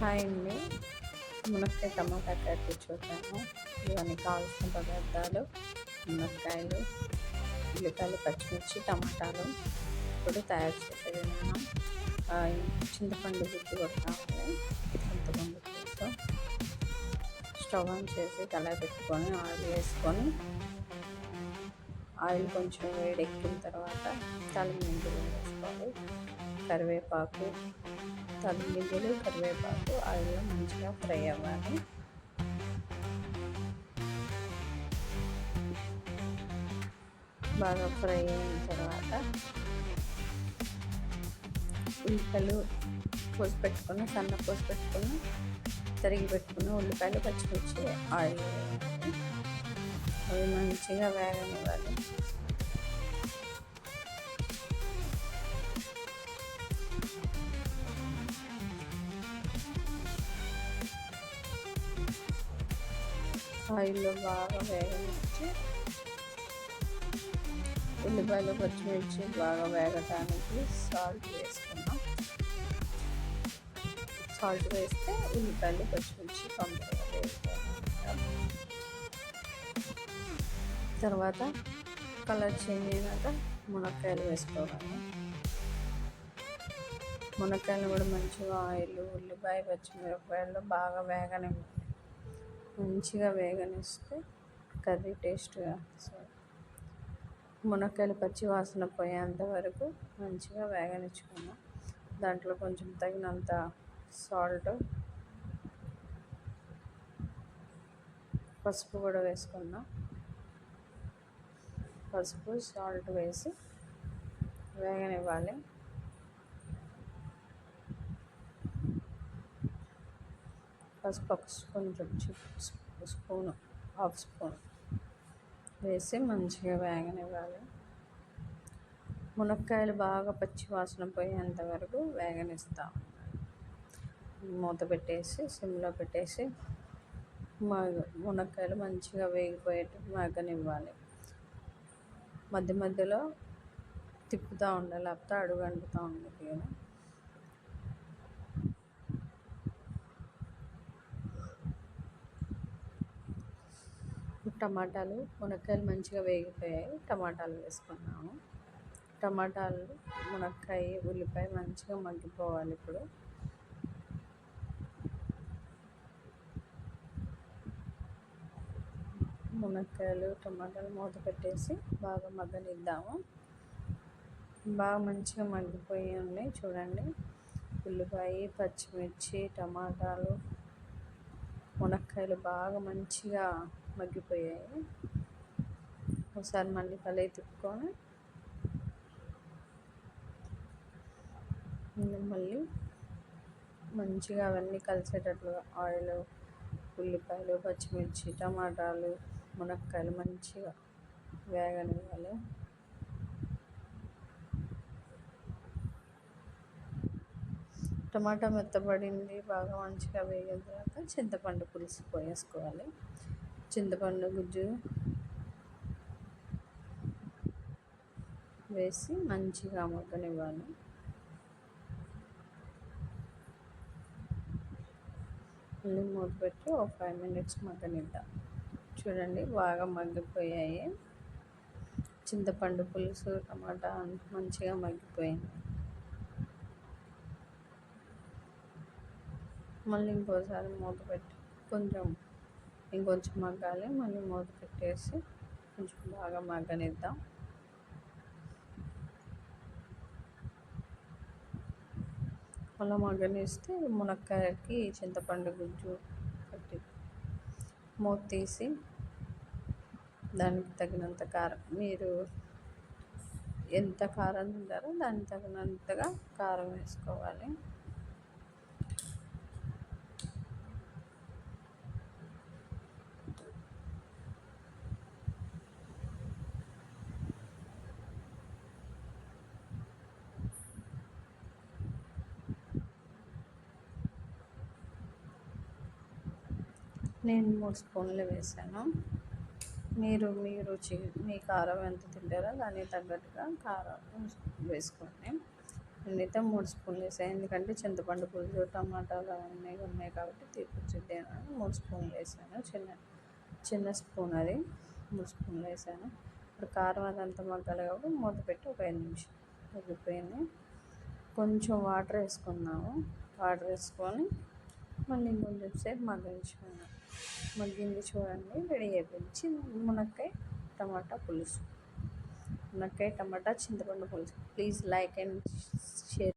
Hi అండి. మునక్కాయ టమాటా curry చూద్దాము. ఇవన్నీ కావాల్సిన పదార్థాలు: మునక్కాయలు, ఉల్లిపాయలు, పచ్చిమిర్చి, టమాటాలు. ఇప్పుడు తయారు చేసే విధానం: చింతపండు గుజ్జు కూడా కావాలి. చింతపండు గుజ్జు స్టవ్ ఆన్ చేసి కళాయి పెట్టుకొని ఆయిల్ వేసుకొని, ఆయిల్ కొంచెం వేడెక్కిన తర్వాత తాలింపులు వేసుకోవాలి. కరివేపాకు, తాలింపులు, కరివేపాకు ఆయిల్లో మంచిగా ఫ్రై అవ్వాలి. బాగా ఫ్రై అయిన తర్వాత ఉల్లిపాయలు పోసి పెట్టుకుని, సన్న పోసి పెట్టుకుని, తరిగి పెట్టుకుని ఉల్లిపాయలు, పచ్చిమిర్చి ఆయిల్ వేయాలి. అవి మంచిగా వేగనివ్వాలి. ఆయిల్లో బాగా వేగనిచ్చి ఉల్లిపాయలు, పచ్చిమిర్చి బాగా వేగటానికి సాల్ట్ వేసుకున్నాం. సాల్ట్ వేస్తే ఉల్లిపాయలు, పచ్చిమిర్చి తొందరగా వేగుతాయి. తర్వాత కలర్ చేంజ్ అయినాక మునక్కాయలు వేసుకోవాలి. మునక్కాయలు కూడా మంచిగా ఆయిల్, ఉల్లిపాయ, పచ్చిమిరపకాయలు బాగా వేగనివ్వాలి. మంచిగా వేగనిస్తే కర్రీ టేస్ట్గా వస్తుంది. మునక్కాయలు పచ్చి వాసన పోయేంత వరకు మంచిగా వేగనిచ్చుకున్నాం. దాంట్లో కొంచెం తగినంత సాల్ట్, పసుపు కూడా వేసుకున్నాం. పసుపు, సాల్ట్ వేసి వేగనివ్వాలి. పసుపు కొంచెం స్పూను, హాఫ్ స్పూన్ వేసి మంచిగా వేగనివ్వాలి. మునక్కాయలు బాగా పచ్చి వాసన పోయేంత వరకు వేగనిస్తాం. మూత పెట్టేసి సిమ్లో పెట్టేసి మునక్కాయలు మంచిగా వేగిపోయేట్టు మగ్గనివ్వాలి. మధ్య మధ్యలో తిప్పుతూ ఉండాలి, లేకపోతే అడుగు అంటుతూ ఉండదు కదా. టమాటాలు, మునక్కాయలు మంచిగా వేగిపోయాయి. టమాటాలు వేసుకున్నాము. టమాటాలు, మునక్కాయ, ఉల్లిపాయ మంచిగా మగ్గిపోవాలి. ఇప్పుడు మునక్కాయలు, టమాటాలు మూత పెట్టేసి బాగా మగ్గనిద్దాము. బాగా మంచిగా మగ్గిపోయి ఉన్నాయి చూడండి. ఉల్లిపాయ, పచ్చిమిర్చి, టమాటాలు, మునక్కాయలు బాగా మంచిగా మగ్గిపోయాయి. ఒకసారి మళ్ళీ కలయి తిప్పుకొని మళ్ళీ మంచిగా అవన్నీ కలిసేటట్లుగా ఆయిల్, ఉల్లిపాయలు, పచ్చిమిర్చి, టమాటాలు, మునక్కాయలు మంచిగా వేగనివ్వాలి. టమాటా మెత్తబడింది, బాగా మంచిగా వేగిన తర్వాత చింతపండు పులుసు పోసేసుకోవాలి. చింతపండు గుజ్జు వేసి మంచిగా మగ్గనివ్వాలి. మళ్ళీ మూత పెట్టి ఒక 5 minutes మగ్గనిద్దాం. చూడండి బాగా మగ్గిపోయాయి. చింతపండు పులుసు, టమాటా మంచిగా మగ్గిపోయింది. మళ్ళీ ఇంకోసారి మూత పెట్టి ఇంకొంచెం మగ్గాలి. మళ్ళీ మూత పెట్టేసి కొంచెం బాగా మగ్గనిద్దాం. అలా మగ్గనిస్తే మునక్కాయకి చింతపండు గుజ్జు పట్టి మూత తీసి దానికి తగినంత కారం, మీరు ఎంత కారం తింటారో దానికి తగినంతగా కారం వేసుకోవాలి. నేను 3 స్పూన్లు వేసాను. మీరు మీ రుచి, మీ కారం ఎంత తింటారో దానికి తగ్గట్టుగా కారం వేసుకోండి. నేనైతే 3 స్పూన్లు వేసాను, ఎందుకంటే చింతపండు పులుసు టమాటాలు అవన్నీ ఉన్నాయి కాబట్టి తీపిచ్చుద్ది అని 3 స్పూన్లు వేసాను. చిన్న స్పూన్ అది 3 స్పూన్లు వేసాను. ఇప్పుడు కారం అదంతా మగ్గాలి కాబట్టి మూత పెట్టి ఒక 5 నిమిషాలు మగ్గిపోయింది. కొంచెం వాటర్ వేసుకున్నాము, వాటర్ వేసుకొని మళ్ళీ కొంచెం సేపు మగ్గించుకున్నాం. మగ్గింది చూడండి, రెడీ అయిపోయింది. మునక్కాయ టమాటా పులుసు, మునక్కాయ టమాటా చింతపండు పులుసు. Please like and share.